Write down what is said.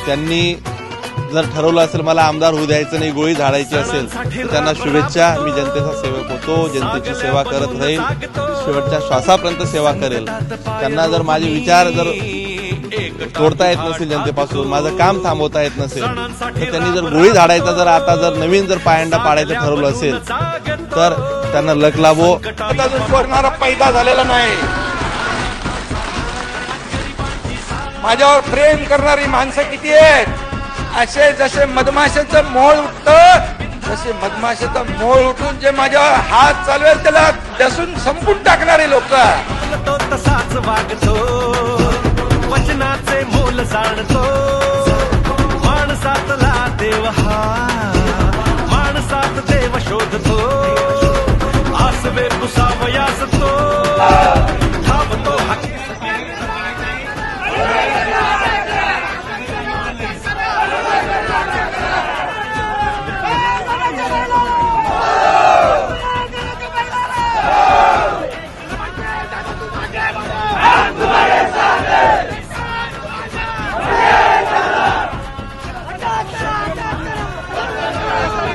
त्यांनी जर ठरवलं असेल मला आमदार होऊ द्यायचं नाही, गोळी झाडायची असेल तर त्यांना शुभेच्छा. मी जनतेचा सेवक होतो, जनतेची सेवा करत राहील, शेवटच्या श्वासापर्यंत सेवा करेल. त्यांना जर माझे विचार जर तोडता येत नसेल, जनतेपासून माझं काम थांबवता येत नसेल, तर त्यांनी जर गोळी झाडायचा जर आता जर नवीन जर पायंडा पाडायचं ठरवलं असेल तर त्यांना लक लाभो. अजून करणारा पैदा झालेला नाही. माझ्यावर प्रेम करणारी माणसं किती आहेत. असे जसे मधमाशाचं मोळ उठतं, तसे मधमाशाचा मोळ उठून जे माझ्यावर हात चालवेल त्याला डसून संपून टाकणारे लोक. तसाच वागतो, वचनाचे मोल जाणतो.